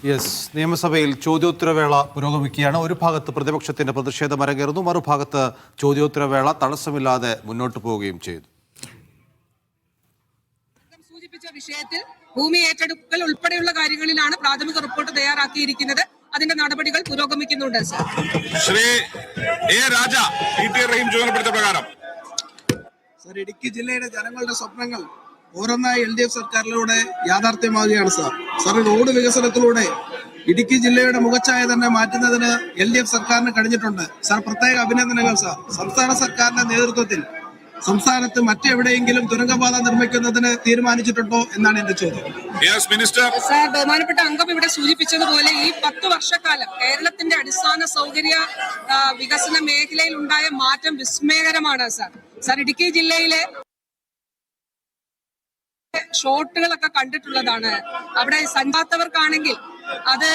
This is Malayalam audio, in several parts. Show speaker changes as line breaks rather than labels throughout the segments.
യെസ്, നിയമസഭയിൽ ചോദ്യോത്തരവേള പുരോഗമിക്കുകയാണ്. ഒരു ഭാഗത്ത് പ്രതിപക്ഷത്തിന്റെ പ്രതിഷേധം അരങ്ങേറുന്നു, മറുഭാഗത്ത് ചോദ്യോത്തരവേള തടസ്സമില്ലാതെ മുന്നോട്ട് പോവുകയും ചെയ്തു.
സൂചിപ്പിച്ച വിഷയത്തിൽ ഭൂമി ഏറ്റെടുക്കൽ ഉൾപ്പെടെയുള്ള കാര്യങ്ങളിലാണ് പ്രാഥമിക റിപ്പോർട്ട് തയ്യാറാക്കിയിരിക്കുന്നത്. അതിന്റെ നടപടികൾ പുരോഗമിക്കുന്നുണ്ട്.
ശ്രീ എ രാജ റഹീം ചുമതലപ്പെടുത്തിയ പ്രകാരം
സർ, ഇടുക്കി ജില്ലയുടെ ജനങ്ങളുടെ സ്വപ്നങ്ങൾ ഓരോന്നായി LDF സർക്കാരിലൂടെ യാഥാർത്ഥ്യമാവുകയാണ് സാർ. സാർ, റോഡ് വികസനത്തിലൂടെ ഇടുക്കി ജില്ലയുടെ മുഖച്ഛായ തന്നെ മാറ്റുന്നതിന് LDF സർക്കാരിന് കഴിഞ്ഞിട്ടുണ്ട്. സാർ, പ്രത്യേക അഭിനന്ദനങ്ങൾ സാർ. സംസ്ഥാന സർക്കാരിന്റെ നേതൃത്വത്തിൽ സംസ്ഥാനത്ത് മറ്റെവിടെയെങ്കിലും തുരങ്കപാത നിർമ്മിക്കുന്നതിന് തീരുമാനിച്ചിട്ടുണ്ടോ എന്നാണ് എന്റെ ചോദ്യം.
സാർ, ബഹുമാനപ്പെട്ട അംഗം ഇവിടെ സൂചിപ്പിച്ചതുപോലെ ഈ 10 വർഷക്കാലം കേരളത്തിന്റെ അടിസ്ഥാന സൗകര്യ വികസന മേഖലയിൽ ഉണ്ടായ മാറ്റം വിസ്മയകരമാണ് സാർ. സാർ, ഇടുക്കി ജില്ലയിലെ ഷോട്ടുകളൊക്കെ കണ്ടിട്ടുള്ളതാണ്. അവിടെ സഞ്ചാത്തവർക്കാണെങ്കിൽ അത്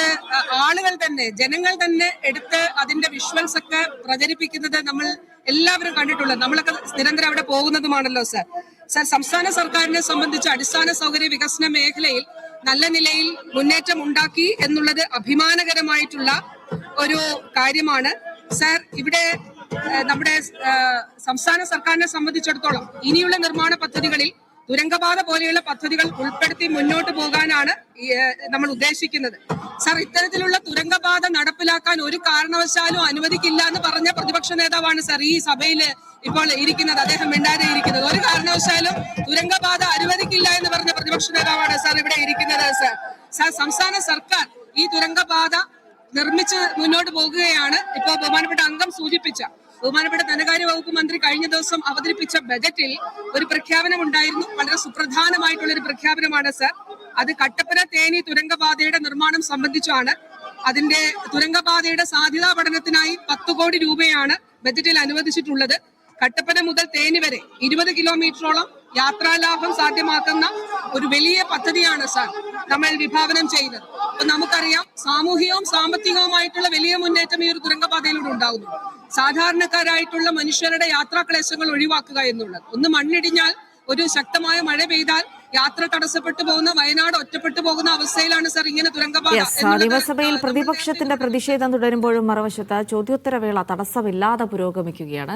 ആളുകൾ തന്നെ, ജനങ്ങൾ തന്നെ എടുത്ത് അതിന്റെ വിഷ്വൽസ് ഒക്കെ പ്രചരിപ്പിക്കുന്നത് നമ്മൾ എല്ലാവരും കണ്ടിട്ടുള്ളത്. നമ്മളൊക്കെ നിരന്തരം അവിടെ പോകുന്നതുമാണല്ലോ സാർ. സാർ, സംസ്ഥാന സർക്കാരിനെ സംബന്ധിച്ച് അടിസ്ഥാന സൗകര്യ വികസന മേഖലയിൽ നല്ല നിലയിൽ മുന്നേറ്റം ഉണ്ടാക്കി എന്നുള്ളത് അഭിമാനകരമായിട്ടുള്ള ഒരു കാര്യമാണ് സാർ. ഇവിടെ നമ്മുടെ സംസ്ഥാന സർക്കാരിനെ സംബന്ധിച്ചിടത്തോളം ഇനിയുള്ള നിർമ്മാണ പദ്ധതികളിൽ തുരങ്കപാത പോലെയുള്ള പദ്ധതികൾ ഉൾപ്പെടുത്തി മുന്നോട്ട് പോകാനാണ് നമ്മൾ ഉദ്ദേശിക്കുന്നത്. സാർ, ഇത്തരത്തിലുള്ള തുരങ്കപാത നടപ്പിലാക്കാൻ ഒരു കാരണവശാലും അനുവദിക്കില്ല എന്ന് പറഞ്ഞ പ്രതിപക്ഷ നേതാവാണ് സാർ ഈ സഭയിൽ ഇപ്പോൾ ഇരിക്കുന്നത്. അദ്ദേഹം മിണ്ടാതെ ഇരിക്കുന്നത്. ഒരു കാരണവശാലും തുരങ്കപാത അനുവദിക്കില്ല എന്ന് പറഞ്ഞ പ്രതിപക്ഷ നേതാവാണ് സാർ ഇവിടെ ഇരിക്കുന്നത്. സാർ, സംസ്ഥാന സർക്കാർ ഈ തുരങ്കപാത നിർമ്മിച്ച് മുന്നോട്ട് പോകുകയാണ്. ഇപ്പോ ബഹുമാനപ്പെട്ട അംഗം സൂചിപ്പിച്ച ബഹുമാനപ്പെട്ട ധനകാര്യ വകുപ്പ് മന്ത്രി കഴിഞ്ഞ ദിവസം അവതരിപ്പിച്ച ബജറ്റിൽ ഒരു പ്രഖ്യാപനം ഉണ്ടായിരുന്നു. വളരെ സുപ്രധാനമായിട്ടുള്ള ഒരു പ്രഖ്യാപനമാണ് സാർ. അത് കട്ടപ്പന തേനി തുരങ്കപാതയുടെ നിർമ്മാണം സംബന്ധിച്ചാണ്. അതിന്റെ തുരങ്കപാതയുടെ സാധ്യതാ പഠനത്തിനായി 10 കോടി രൂപയാണ് ബജറ്റിൽ അനുവദിച്ചിട്ടുള്ളത്. കട്ടപ്പന മുതൽ തേനി വരെ 20 കിലോമീറ്ററോളം യാത്രാലാഭം സാധ്യമാക്കുന്ന ഒരു വലിയ പദ്ധതിയാണ് സാർ നമ്മൾ വിഭാവനം ചെയ്യുന്നത്. അപ്പൊ നമുക്കറിയാം, സാമൂഹികവും സാമ്പത്തികവുമായിട്ടുള്ള വലിയ മുന്നേറ്റം ഈ ഒരു തുരങ്കപാതയിലൂടെ ഉണ്ടാകുന്നു. സാധാരണക്കാരായിട്ടുള്ള മനുഷ്യരുടെ യാത്രാക്ലേശങ്ങൾ ഒഴിവാക്കുക എന്നുള്ളത്. ഒന്ന് മണ്ണിടിഞ്ഞാൽ, ഒരു ശക്തമായ മഴ പെയ്താൽ യാത്ര തടസ്സപ്പെട്ടു പോകുന്ന വയനാട് ഒറ്റപ്പെട്ടു പോകുന്ന അവസ്ഥയിലാണ് സാർ ഇങ്ങനെ തുരങ്കപാത.
നിയമസഭയിൽ പ്രതിപക്ഷത്തിന്റെ പ്രതിഷേധം തുടരുമ്പോഴും മറുവശത്ത് ചോദ്യോത്തരവേള തടസ്സമില്ലാതെ പുരോഗമിക്കുകയാണ്.